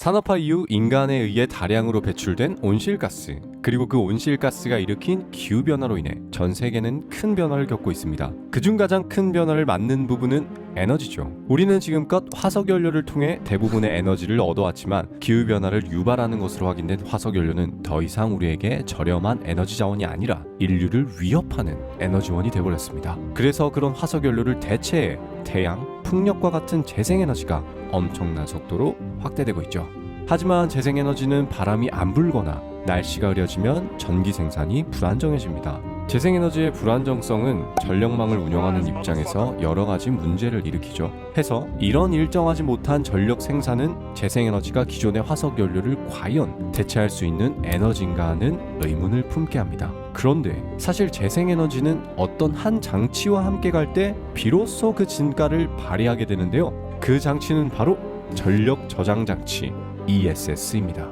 산업화 이후 인간에 의해 다량으로 배출된 온실가스, 그리고 그 온실가스가 일으킨 기후변화로 인해 전 세계는 큰 변화를 겪고 있습니다. 그중 가장 큰 변화를 맞는 부분은 에너지죠. 우리는 지금껏 화석연료를 통해 대부분의 에너지를 얻어왔지만 기후변화를 유발하는 것으로 확인된 화석연료는 더 이상 우리에게 저렴한 에너지 자원이 아니라 인류를 위협하는 에너지원이 되어버렸습니다. 그래서 그런 화석연료를 대체해 태양, 풍력과 같은 재생에너지가 엄청난 속도로 확대되고 있죠. 하지만 재생에너지는 바람이 안 불거나 날씨가 흐려지면 전기 생산이 불안정해집니다. 재생에너지의 불안정성은 전력망을 운영하는 입장에서 여러 가지 문제를 일으키죠. 해서 이런 일정하지 못한 전력 생산은 재생에너지가 기존의 화석연료를 과연 대체할 수 있는 에너지인가 하는 의문을 품게 합니다. 그런데 사실 재생에너지는 어떤 한 장치와 함께 갈 때 비로소 그 진가를 발휘하게 되는데요. 그 장치는 바로 전력 저장 장치 ESS입니다.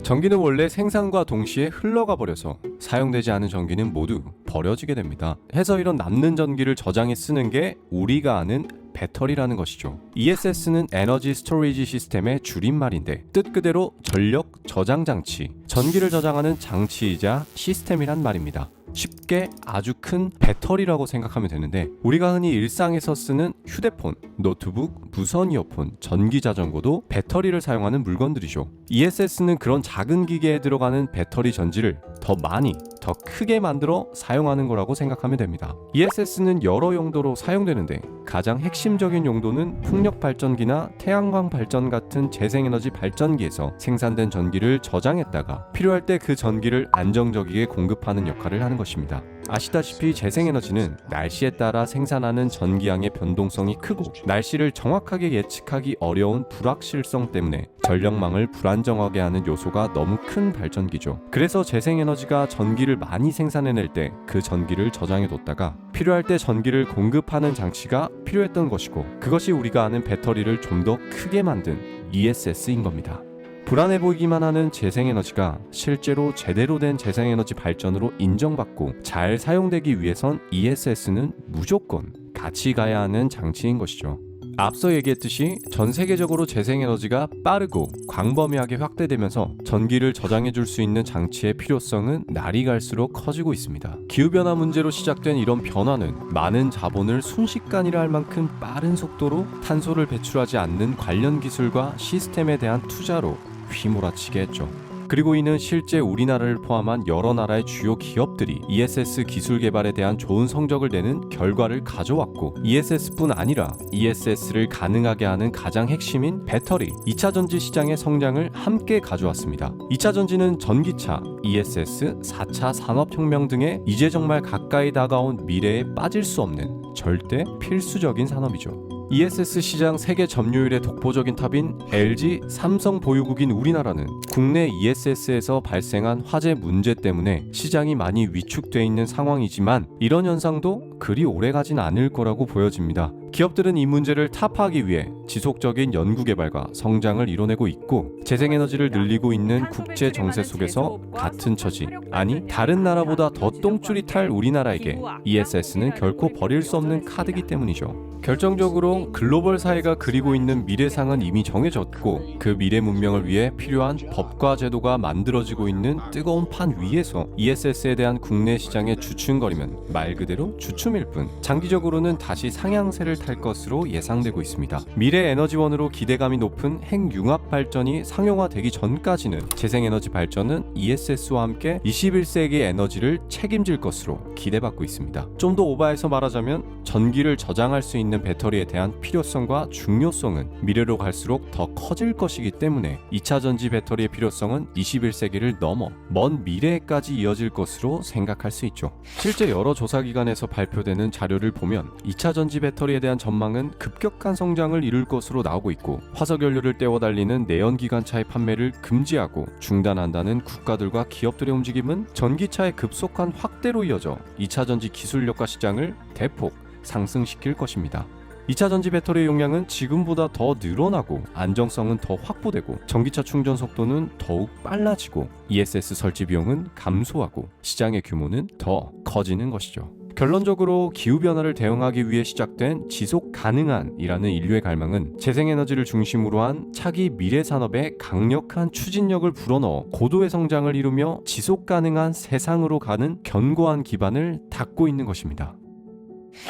전기는 원래 생산과 동시에 흘러가 버려서 사용되지 않은 전기는 모두 버려지게 됩니다. 해서 이런 남는 전기를 저장해 쓰는 게 우리가 아는 배터리라는 것이죠. ESS는 에너지 스토리지 시스템의 줄임말인데 뜻 그대로 전력 저장 장치, 전기를 저장하는 장치이자 시스템이란 말입니다. 쉽게 아주 큰 배터리라고 생각하면 되는데 우리가 흔히 일상에서 쓰는 휴대폰, 노트북, 무선 이어폰, 전기 자전거도 배터리를 사용하는 물건들이죠. ESS는 그런 작은 기계에 들어가는 배터리 전지를 더 많이, 더 크게 만들어 사용하는 거라고 생각하면 됩니다. ESS는 여러 용도로 사용되는데 가장 핵심적인 용도는 풍력 발전기나 태양광 발전 같은 재생에너지 발전기에서 생산된 전기를 저장했다가 필요할 때 그 전기를 안정적이게 공급하는 역할을 하는 것입니다. 아시다시피 재생에너지는 날씨에 따라 생산하는 전기량의 변동성이 크고 날씨를 정확하게 예측하기 어려운 불확실성 때문에 전력망을 불안정하게 하는 요소가 너무 큰 발전기죠. 그래서 재생에너지가 전기를 많이 생산해낼 때 그 전기를 저장해뒀다가 필요할 때 전기를 공급하는 장치가 필요했던 것이고 그것이 우리가 아는 배터리를 좀 더 크게 만든 ESS인 겁니다. 불안해 보이기만 하는 재생에너지가 실제로 제대로 된 재생에너지 발전으로 인정받고 잘 사용되기 위해선 ESS는 무조건 같이 가야 하는 장치인 것이죠. 앞서 얘기했듯이 전 세계적으로 재생에너지가 빠르고 광범위하게 확대되면서 전기를 저장해줄 수 있는 장치의 필요성은 날이 갈수록 커지고 있습니다. 기후변화 문제로 시작된 이런 변화는 많은 자본을 순식간이라 할 만큼 빠른 속도로 탄소를 배출하지 않는 관련 기술과 시스템에 대한 투자로 휘몰아치게 했죠. 그리고 이는 실제 우리나라를 포함한 여러 나라의 주요 기업들이 ESS 기술 개발에 대한 좋은 성적을 내는 결과를 가져왔고 ESS뿐 아니라 ESS를 가능하게 하는 가장 핵심인 배터리, 2차 전지 시장의 성장을 함께 가져왔습니다. 2차 전지는 전기차, ESS, 4차 산업혁명 등의 이제 정말 가까이 다가온 미래에 빠질 수 없는 절대 필수적인 산업이죠. ESS 시장 세계 점유율의 독보적인 탑인 LG, 삼성 보유국인 우리나라는 국내 ESS에서 발생한 화재 문제 때문에 시장이 많이 위축돼 있는 상황이지만 이런 현상도 그리 오래가진 않을 거라고 보여집니다. 기업들은 이 문제를 타파하기 위해 지속적인 연구개발과 성장을 이뤄내고 있고 재생에너지를 늘리고 있는 국제 정세 속에서 같은 처지, 아니 다른 나라보다 더 똥줄이 탈 우리나라에게 ESS는 결코 버릴 수 없는 카드이기 때문이죠. 결정적으로 글로벌 사회가 그리고 있는 미래상은 이미 정해졌고 그 미래 문명을 위해 필요한 법과 제도가 만들어지고 있는 뜨거운 판 위에서 ESS에 대한 국내 시장의 주춤거리면 말 그대로 주춤일 뿐 장기적으로는 다시 상향세를 탈 것으로 예상되고 있습니다. 미래 에너지원으로 기대감이 높은 핵융합 발전이 상용화되기 전까지는 재생에너지 발전은 ESS와 함께 21세기 에너지를 책임질 것으로 기대받고 있습니다. 좀 더 오버해서 말하자면 전기를 저장할 수 있는 배터리에 대한 필요성과 중요성은 미래로 갈수록 더 커질 것이기 때문에 2차 전지 배터리의 필요성은 21세기를 넘어 먼 미래에까지 이어질 것으로 생각할 수 있죠. 실제 여러 조사기관에서 발표되는 자료를 보면 2차 전지 배터리에 대한 전망은 급격한 성장을 이룰 것으로 나오고 있고 화석연료를 떼어 달리는 내연기관차의 판매를 금지하고 중단한다는 국가들과 기업들의 움직임은 전기차의 급속한 확대로 이어져 2차 전지 기술력과 시장을 대폭 상승시킬 것입니다. 2차 전지 배터리의 용량은 지금보다 더 늘어나고 안정성은 더 확보되고 전기차 충전 속도는 더욱 빨라지고 ESS 설치 비용은 감소하고 시장의 규모는 더 커지는 것이죠. 결론적으로 기후변화를 대응하기 위해 시작된 지속 가능한이라는 인류의 갈망은 재생에너지를 중심으로 한 차기 미래 산업에 강력한 추진력을 불어넣어 고도의 성장을 이루며 지속 가능한 세상으로 가는 견고한 기반을 닦고 있는 것입니다.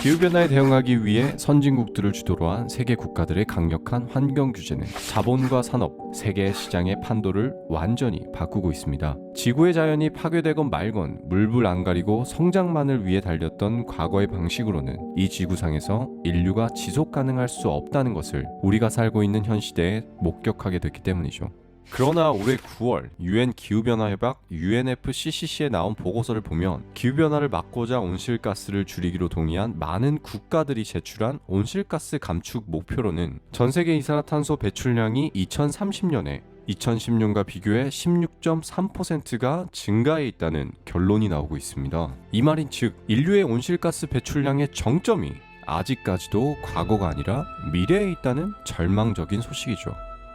기후변화에 대응하기 위해 선진국들을 주도로 한 세계 국가들의 강력한 환경 규제는 자본과 산업, 세계 시장의 판도를 완전히 바꾸고 있습니다. 지구의 자연이 파괴되건 말건 물불 안 가리고 성장만을 위해 달렸던 과거의 방식으로는 이 지구상에서 인류가 지속 가능할 수 없다는 것을 우리가 살고 있는 현 시대에 목격하게 됐기 때문이죠. 그러나 올해 9월 UN 기후변화 협약 UNFCCC에 나온 보고서를 보면 기후변화를 막고자 온실가스를 줄이기로 동의한 많은 국가들이 제출한 온실가스 감축 목표로는 전 세계 이산화탄소 배출량이 2030년에 2010년과 비교해 16.3%가 증가해 있다는 결론이 나오고 있습니다. 이 말인즉 인류의 온실가스 배출량의 정점이 아직까지도 과거가 아니라 미래에 있다는 절망적인 소식이죠.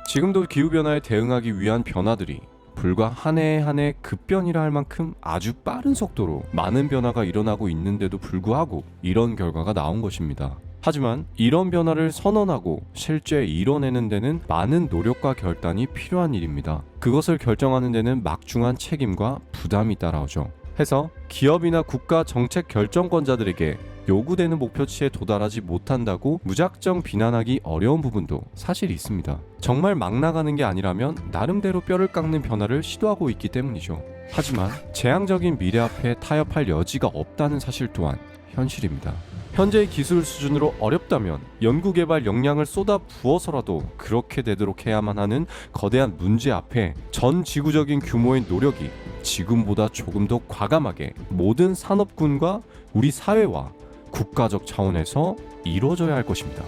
지금도 기후변화에 대응하기 위한 변화들이 불과 한 해에 한 해 급변이라 할 만큼 아주 빠른 속도로 많은 변화가 일어나고 있는데도 불구하고 이런 결과가 나온 것입니다. 하지만 이런 변화를 선언하고 실제 이뤄내는 데는 많은 노력과 결단이 필요한 일입니다. 그것을 결정하는 데는 막중한 책임과 부담이 따라오죠. 해서 기업이나 국가 정책 결정권자들에게 요구되는 목표치에 도달하지 못한다고 무작정 비난하기 어려운 부분도 사실 있습니다. 정말 막 나가는 게 아니라면 나름대로 뼈를 깎는 변화를 시도하고 있기 때문이죠. 하지만 재앙적인 미래 앞에 타협할 여지가 없다는 사실 또한 현실입니다. 현재의 기술 수준으로 어렵다면 연구개발 역량을 쏟아 부어서라도 그렇게 되도록 해야만 하는 거대한 문제 앞에 전 지구적인 규모의 노력이 지금보다 조금 더 과감하게 모든 산업군과 우리 사회와 국가적 차원에서 이루어져야 할 것입니다.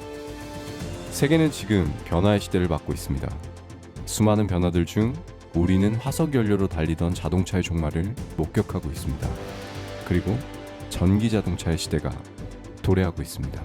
세계는 지금 변화의 시대를 맞고 있습니다. 수많은 변화들 중 우리는 화석 연료로 달리던 자동차의 종말을 목격하고 있습니다. 그리고 전기 자동차의 시대가 도래하고 있습니다.